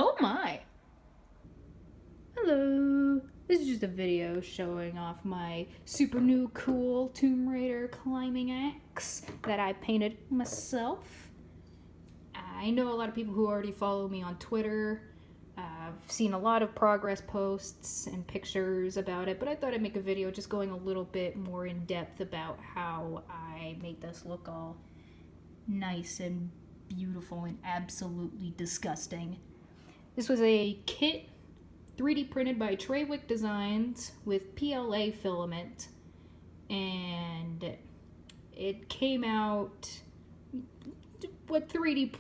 Oh my! Hello! This is just a video showing off my super new cool Tomb Raider climbing axe that I painted myself. I know a lot of people who already follow me on Twitter. I've seen a lot of progress posts and pictures about it, but I thought I'd make a video just going a little bit more in depth about how I made this look all nice and beautiful and absolutely disgusting. This was a kit 3D printed by Treywick Designs with PLA filament, and it came out what 3D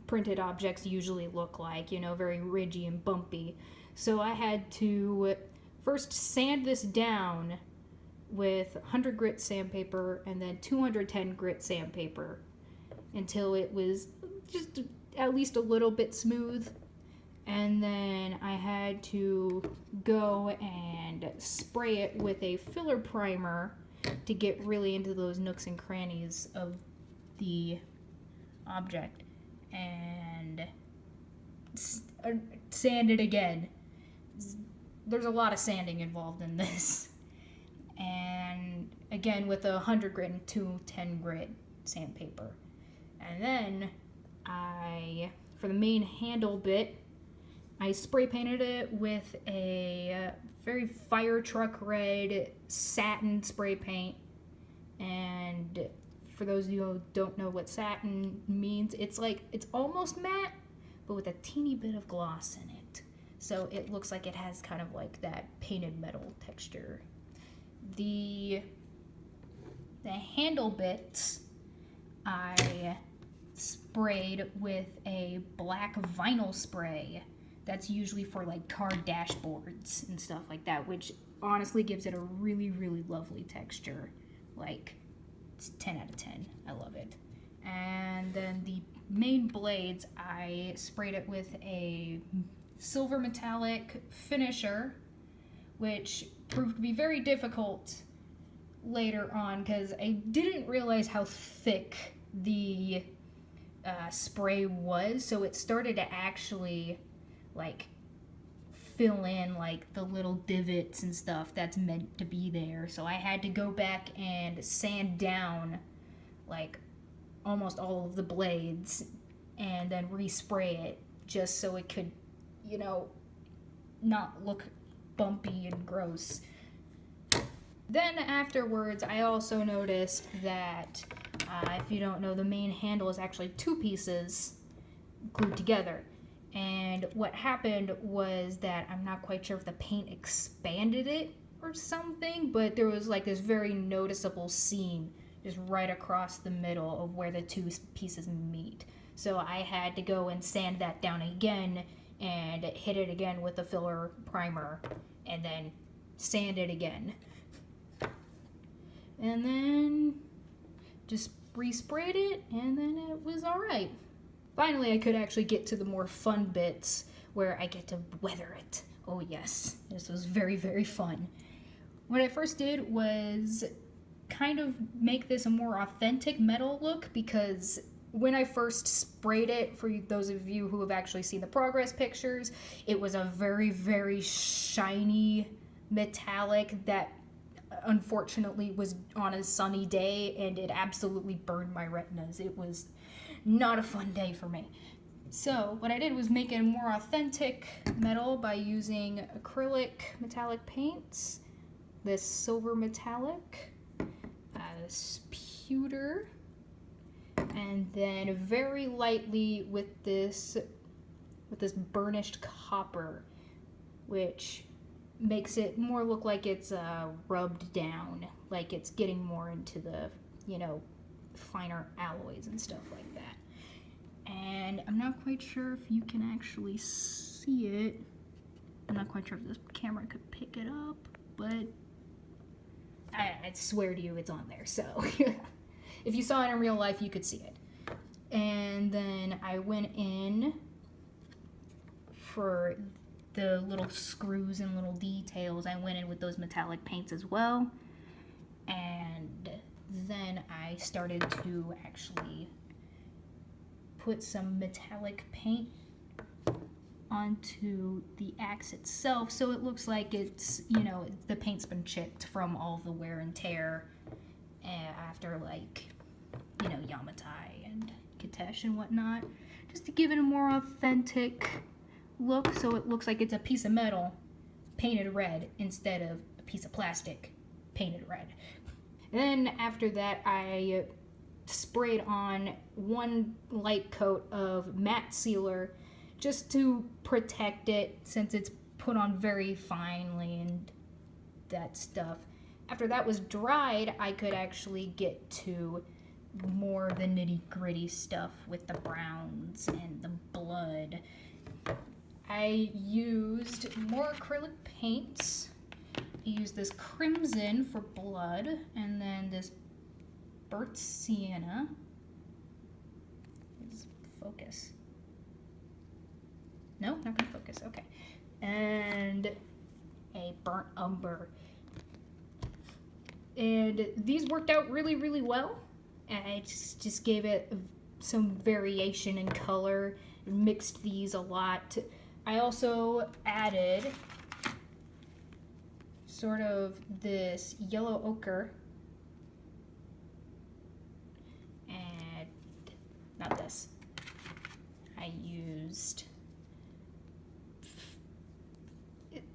printed objects usually look like, you know, very ridgy and bumpy. So I had to first sand this down with 100 grit sandpaper and then 210 grit sandpaper until it was just at least a little bit smooth. And then I had to go and spray it with a filler primer to get really into those nooks and crannies of the object. And sand it again. There's a lot of sanding involved in this. And again with a 100 grit and 210 grit sandpaper. And then for the main handle bit, I spray painted it with a very fire truck red satin spray paint. And for those of you who don't know what satin means, it's almost matte, but with a teeny bit of gloss in it. So it looks like it has kind of like that painted metal texture. The handle bits I sprayed with a black vinyl spray. That's usually for like car dashboards and stuff like that, which honestly gives it a really, really lovely texture. Like, it's 10 out of 10. I love it. And then the main blades, I sprayed it with a silver metallic finisher, which proved to be very difficult later on because I didn't realize how thick the spray was, so it started to actually like fill in like the little divots and stuff that's meant to be there. So I had to go back and sand down like almost all of the blades and then respray it just so it could, you know, not look bumpy and gross. Then afterwards, I also noticed that if you don't know, the main handle is actually two pieces glued together. And what happened was that I'm not quite sure if the paint expanded it or something, but there was like this very noticeable seam just right across the middle of where the two pieces meet. So I had to go and sand that down again and hit it again with a filler primer and then sand it again. And then just resprayed it, and then it was alright. Finally, I could actually get to the more fun bits where I get to weather it. Oh yes, this was very, very fun. What I first did was kind of make this a more authentic metal look, because when I first sprayed it, for those of you who have actually seen the progress pictures, it was a very, very shiny metallic that unfortunately was on a sunny day and it absolutely burned my retinas. It was not a fun day for me. So what I did was make it a more authentic metal by using acrylic metallic paints, this silver metallic, this pewter, and then very lightly with this burnished copper, which makes it more look like it's rubbed down, like it's getting more into the, you know, finer alloys and stuff like that. And I'm not quite sure if you can actually see it. I'm not quite sure if this camera could pick it up, but I swear to you it's on there. So if you saw it in real life, you could see it. And then I went in for the little screws and little details. I went in with those metallic paints as well. And then I started to actually put some metallic paint onto the axe itself, so it looks like it's, you know, the paint's been chipped from all the wear and tear after, like, you know, Yamatai and Kitesh and whatnot, just to give it a more authentic look, so it looks like it's a piece of metal painted red instead of a piece of plastic painted red. And then after that, I sprayed on one light coat of matte sealer just to protect it, since it's put on very finely and that stuff. After that was dried, I could actually get to more of the nitty-gritty stuff with the browns and the blood. I used more acrylic paints. I used this crimson for blood, and then this burnt sienna. Let's focus. No, not gonna focus. Okay. And a burnt umber. And these worked out really, really well. And I just gave it some variation in color, mixed these a lot. I also added sort of this yellow ochre, and not this. I used,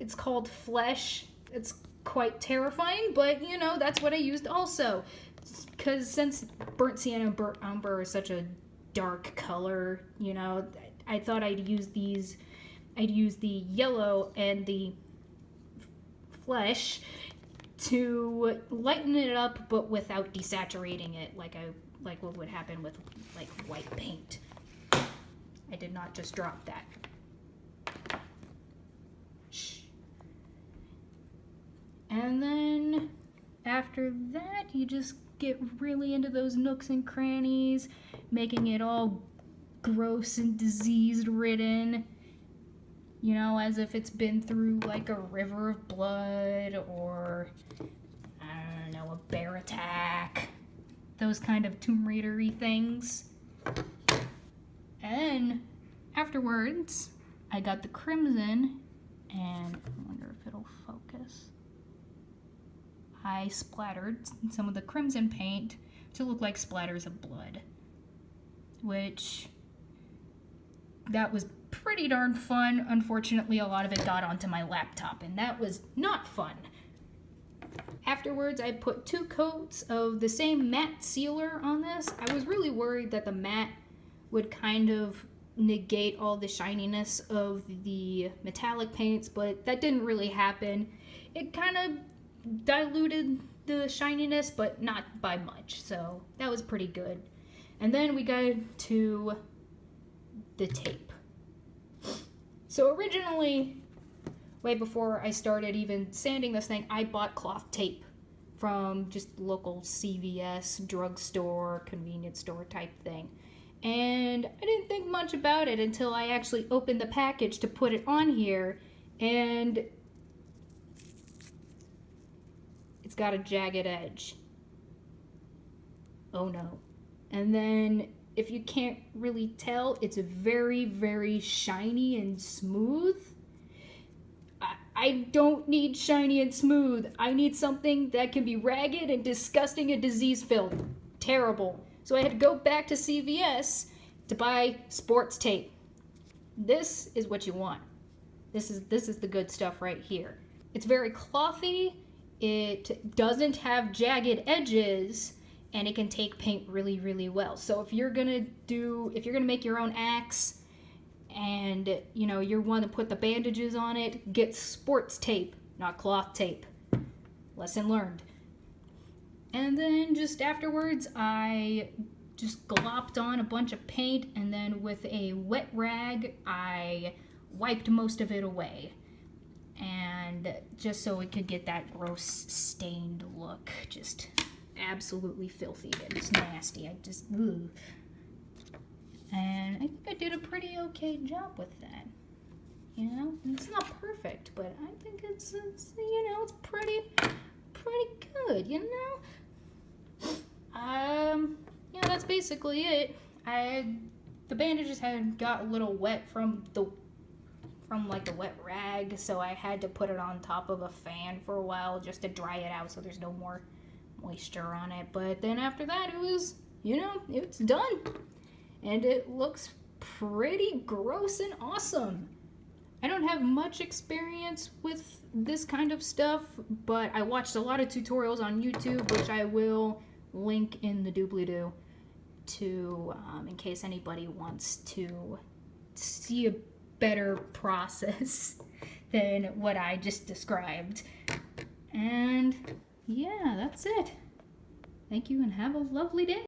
it's called Flesh. It's quite terrifying, but you know, that's what I used also. Because since burnt sienna and burnt umber is such a dark color, you know, I thought I'd use these. I'd use the yellow and the Flesh to lighten it up, but without desaturating it, like what would happen with like white paint. I did not just drop that. Shh. And then after that, you just get really into those nooks and crannies, making it all gross and disease ridden, you know, as if it's been through like a river of blood, or I don't know, a bear attack, those kind of Tomb Raider-y things. And afterwards, I got the crimson, and I wonder if it'll focus. I splattered some of the crimson paint to look like splatters of blood, which that was pretty darn fun. Unfortunately, a lot of it got onto my laptop, and that was not fun. Afterwards, I put 2 coats of the same matte sealer on this. I was really worried that the matte would kind of negate all the shininess of the metallic paints, but that didn't really happen. It kind of diluted the shininess, but not by much, so that was pretty good. And then we got to the tape. So originally, way before I started even sanding this thing, I bought cloth tape from just local CVS, drugstore, convenience store type thing. And I didn't think much about it until I actually opened the package to put it on here, and it's got a jagged edge. Oh no. And then, if you can't really tell, it's very, very shiny and smooth. I don't need shiny and smooth. I need something that can be ragged and disgusting and disease-filled. Terrible. So I had to go back to CVS to buy sports tape. This is what you want. This is the good stuff right here. It's very clothy. It doesn't have jagged edges, and it can take paint really, really well. So if you're gonna make your own axe, and you know you want to put the bandages on it, get sports tape, not cloth tape. Lesson learned. And then just afterwards, I just glopped on a bunch of paint, and then with a wet rag, I wiped most of it away. And just so it could get that gross stained look, just absolutely filthy. It's nasty. I just, ugh. And I think I did a pretty okay job with that. You know, it's not perfect, but I think it's you know, it's pretty good. You know. Yeah, that's basically it. The bandages had got a little wet from the from like a wet rag, so I had to put it on top of a fan for a while just to dry it out so there's no more moisture on it. But then after that, it was, you know, it's done. And it looks pretty gross and awesome. I don't have much experience with this kind of stuff, but I watched a lot of tutorials on YouTube, which I will link in the doobly-doo to, in case anybody wants to see a better process than what I just described. And yeah, that's it. Thank you and have a lovely day.